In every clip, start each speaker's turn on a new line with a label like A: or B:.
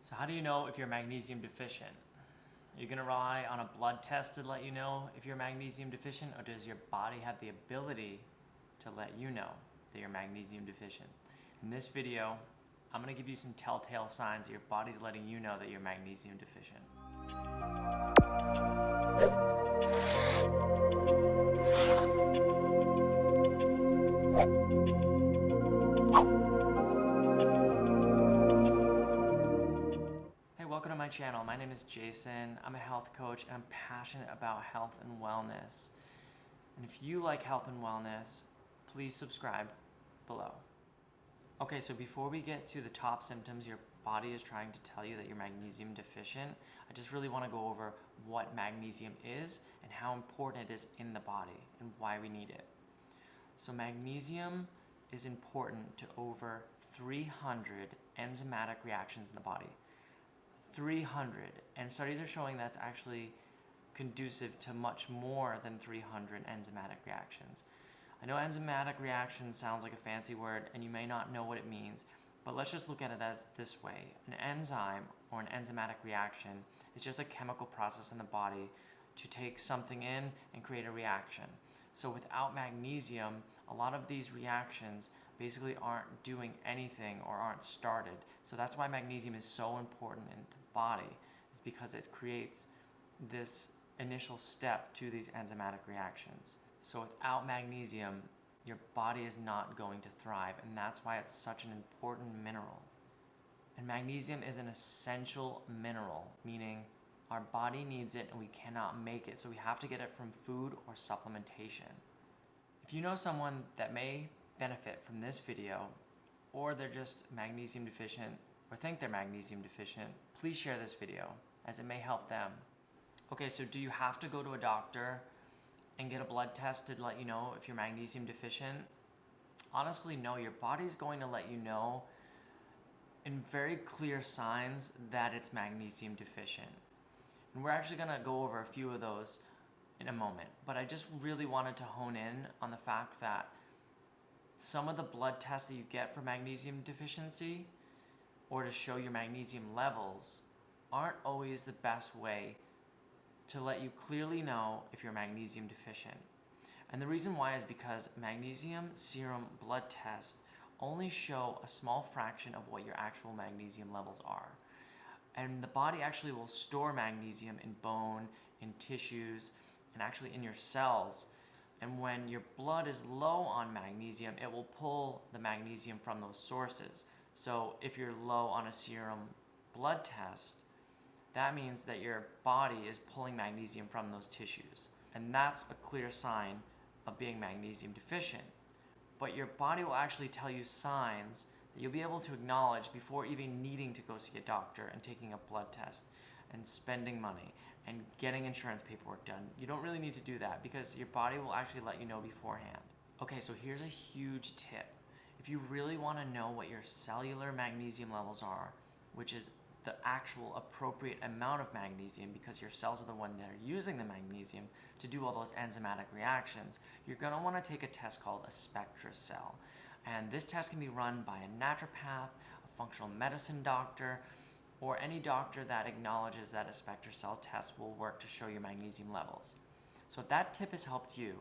A: So how do you know if you're magnesium deficient? Are you going to rely on a blood test to let you know if you're magnesium deficient, or does your body have the ability to let you know that you're magnesium deficient? In this video, I'm going to give you some telltale signs that your body's letting you know that you're magnesium deficient. Welcome to my channel. My name is Jason. I'm a health coach and I'm passionate about health and wellness. And if you like health and wellness, please subscribe below. Okay, so before we get to the top symptoms your body is trying to tell you that you're magnesium deficient, I just really want to go over what magnesium is and how important it is in the body and why we need it. So magnesium is important to over 300 enzymatic reactions in the body. 300, and studies are showing that's actually conducive to much more than 300 enzymatic reactions. I know enzymatic reaction sounds like a fancy word and you may not know what it means, but let's just look at it as this way. An enzyme or an enzymatic reaction is just a chemical process in the body to take something in and create a reaction. So without magnesium, a lot of these reactions basically aren't doing anything or aren't started. So that's why magnesium is so important in the body, is because it creates this initial step to these enzymatic reactions. So without magnesium, your body is not going to thrive, and that's why it's such an important mineral. And magnesium is an essential mineral, meaning our body needs it and we cannot make it, so we have to get it from food or supplementation. If you know someone that may benefit from this video, or they're just magnesium deficient or think they're magnesium deficient, please share this video as it may help them. Okay, so do you have to go to a doctor and get a blood test to let you know if you're magnesium deficient? Honestly, no. Your body's going to let you know in very clear signs that it's magnesium deficient. And we're actually going to go over a few of those in a moment. But I just really wanted to hone in on the fact that some of the blood tests that you get for magnesium deficiency or to show your magnesium levels aren't always the best way to let you clearly know if you're magnesium deficient. And the reason why is because magnesium serum blood tests only show a small fraction of what your actual magnesium levels are. And the body actually will store magnesium in bone, in tissues, and actually in your cells. And when your blood is low on magnesium, it will pull the magnesium from those sources. So if you're low on a serum blood test, that means that your body is pulling magnesium from those tissues. And that's a clear sign of being magnesium deficient. But your body will actually tell you signs that you'll be able to acknowledge before even needing to go see a doctor and taking a blood test and spending money and getting insurance paperwork done. You don't really need to do that because your body will actually let you know beforehand. Okay, so here's a huge tip. If you really want to know what your cellular magnesium levels are, which is the actual appropriate amount of magnesium because your cells are the one that are using the magnesium to do all those enzymatic reactions, you're going to want to take a test called a SpectraCell. And this test can be run by a naturopath, a functional medicine doctor, or any doctor that acknowledges that a SpectraCell test will work to show your magnesium levels. So if that tip has helped you,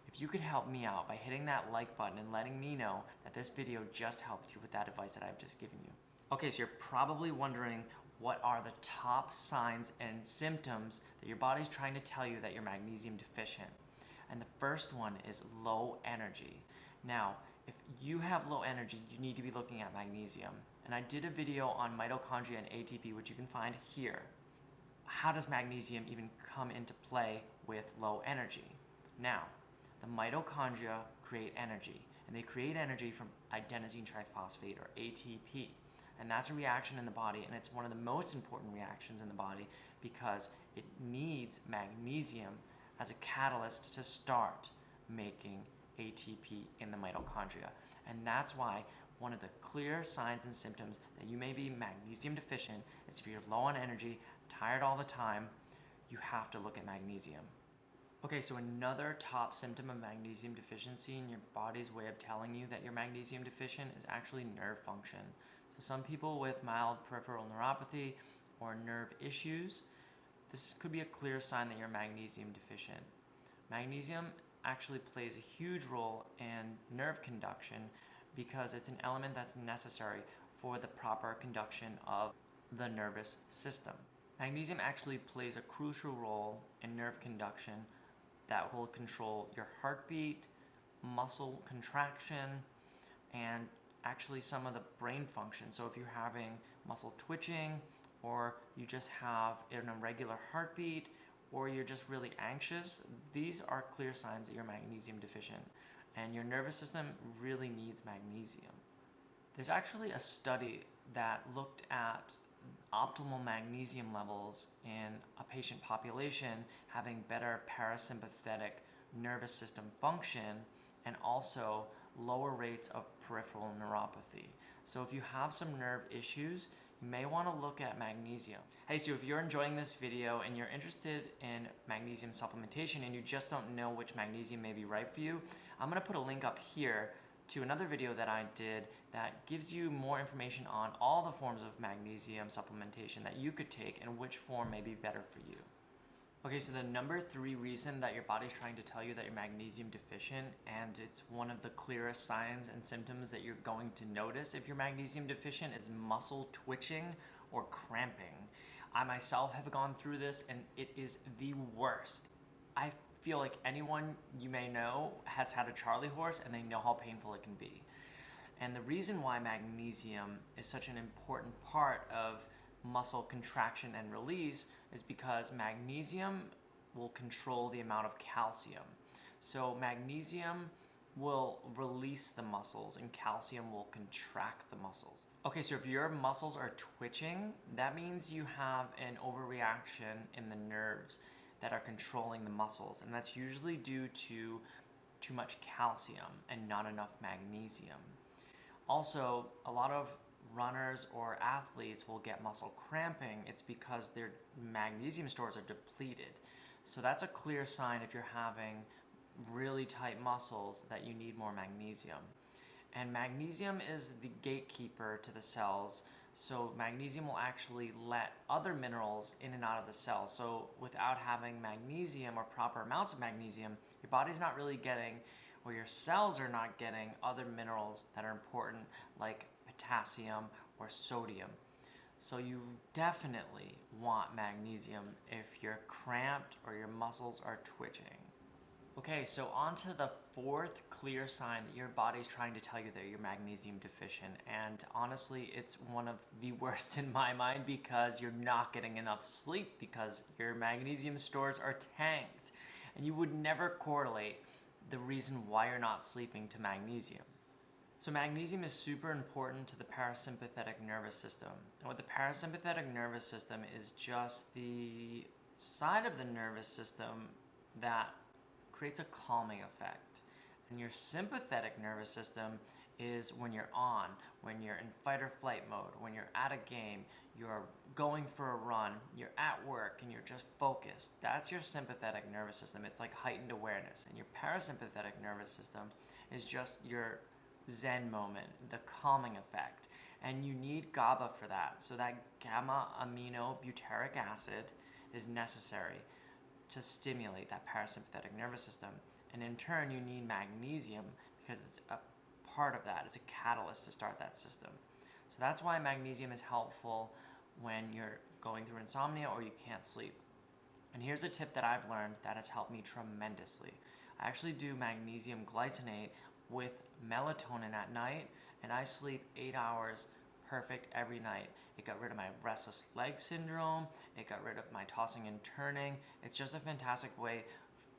A: if you could help me out by hitting that like button and letting me know that this video just helped you with that advice that I've just given you. Okay, so you're probably wondering what are the top signs and symptoms that your body's trying to tell you that you're magnesium deficient. And the first one is low energy. Now, if you have low energy, you need to be looking at magnesium. And I did a video on mitochondria and ATP, which you can find here. How does magnesium even come into play with low energy? Now, the mitochondria create energy, and they create energy from adenosine triphosphate, or ATP. And that's a reaction in the body, and it's one of the most important reactions in the body because it needs magnesium as a catalyst to start making ATP in the mitochondria. And that's why one of the clear signs and symptoms that you may be magnesium deficient is if you're low on energy, tired all the time, you have to look at magnesium. Okay, so another top symptom of magnesium deficiency and your body's way of telling you that you're magnesium deficient is actually nerve function. So some people with mild peripheral neuropathy or nerve issues, this could be a clear sign that you're magnesium deficient. Magnesium actually plays a huge role in nerve conduction because it's an element that's necessary for the proper conduction of the nervous system. Magnesium actually plays a crucial role in nerve conduction that will control your heartbeat, muscle contraction, and actually some of the brain function. So if you're having muscle twitching, or you just have an irregular heartbeat, or you're just really anxious, these are clear signs that you're magnesium deficient, and your nervous system really needs magnesium. There's actually a study that looked at optimal magnesium levels in a patient population having better parasympathetic nervous system function and also lower rates of peripheral neuropathy. So if you have some nerve issues, you may want to look at magnesium. Hey, so if you're enjoying this video and you're interested in magnesium supplementation and you just don't know which magnesium may be right for you, I'm going to put a link up here to another video that I did that gives you more information on all the forms of magnesium supplementation that you could take and which form may be better for you. Okay, so the number 3 reason that your body's trying to tell you that you're magnesium deficient, and it's one of the clearest signs and symptoms that you're going to notice if you're magnesium deficient, is muscle twitching or cramping. I myself have gone through this and it is the worst. I feel like anyone you may know has had a Charlie horse and they know how painful it can be. And the reason why magnesium is such an important part of muscle contraction and release is because magnesium will control the amount of calcium. So magnesium will release the muscles and calcium will contract the muscles. Okay, so if your muscles are twitching, that means you have an overreaction in the nerves that are controlling the muscles, and that's usually due to too much calcium and not enough magnesium. Also, a lot of runners or athletes will get muscle cramping. It's because their magnesium stores are depleted. So that's a clear sign if you're having really tight muscles that you need more magnesium. And magnesium is the gatekeeper to the cells. So magnesium will actually let other minerals in and out of the cell. So without having magnesium or proper amounts of magnesium, your body's not really getting, or your cells are not getting, other minerals that are important like potassium or sodium. So you definitely want magnesium if you're cramped or your muscles are twitching. Okay, so on to the 4th clear sign that your body's trying to tell you that you're magnesium deficient. And honestly, it's one of the worst in my mind because you're not getting enough sleep because your magnesium stores are tanked. And you would never correlate the reason why you're not sleeping to magnesium. So magnesium is super important to the parasympathetic nervous system. And what the parasympathetic nervous system is just the side of the nervous system that creates a calming effect. And your sympathetic nervous system is when you're on, when you're in fight or flight mode, when you're at a game, you're going for a run, you're at work, and you're just focused. That's your sympathetic nervous system. It's like heightened awareness. And your parasympathetic nervous system is just your Zen moment, the calming effect. And you need GABA for that. So that gamma amino butyric acid is necessary to stimulate that parasympathetic nervous system. And in turn, you need magnesium because it's a part of that. It's a catalyst to start that system. So that's why magnesium is helpful when you're going through insomnia or you can't sleep. And here's a tip that I've learned that has helped me tremendously. I actually do magnesium glycinate with melatonin at night, and I sleep 8 hours perfect every night. It got rid of my restless leg syndrome. It got rid of my tossing and turning. It's just a fantastic way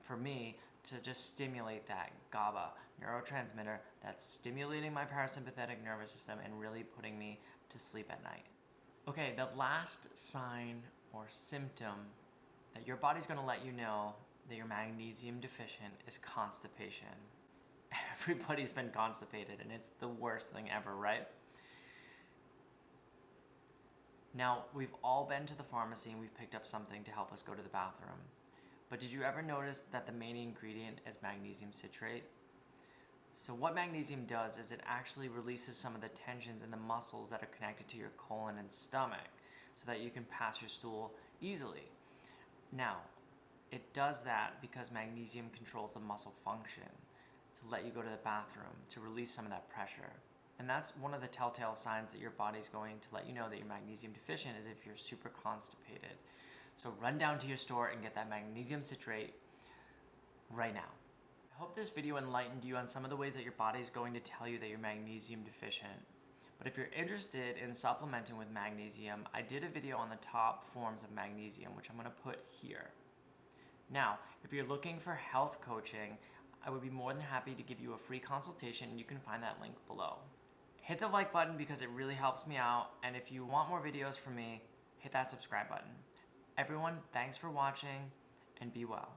A: for me to just stimulate that GABA neurotransmitter that's stimulating my parasympathetic nervous system and really putting me to sleep at night. Okay, the last sign or symptom that your body's going to let you know that you're magnesium deficient is constipation. Everybody's been constipated and it's the worst thing ever, right? Now, we've all been to the pharmacy and we've picked up something to help us go to the bathroom. But did you ever notice that the main ingredient is magnesium citrate? So what magnesium does is it actually releases some of the tensions in the muscles that are connected to your colon and stomach so that you can pass your stool easily. Now, it does that because magnesium controls the muscle function to let you go to the bathroom, to release some of that pressure. And that's one of the telltale signs that your body's going to let you know that you're magnesium deficient is if you're super constipated. So run down to your store and get that magnesium citrate right now. I hope this video enlightened you on some of the ways that your body is going to tell you that you're magnesium deficient. But if you're interested in supplementing with magnesium, I did a video on the top forms of magnesium, which I'm going to put here. Now, if you're looking for health coaching, I would be more than happy to give you a free consultation, and you can find that link below. Hit the like button because it really helps me out, and if you want more videos from me, hit that subscribe button. Everyone, thanks for watching, and be well.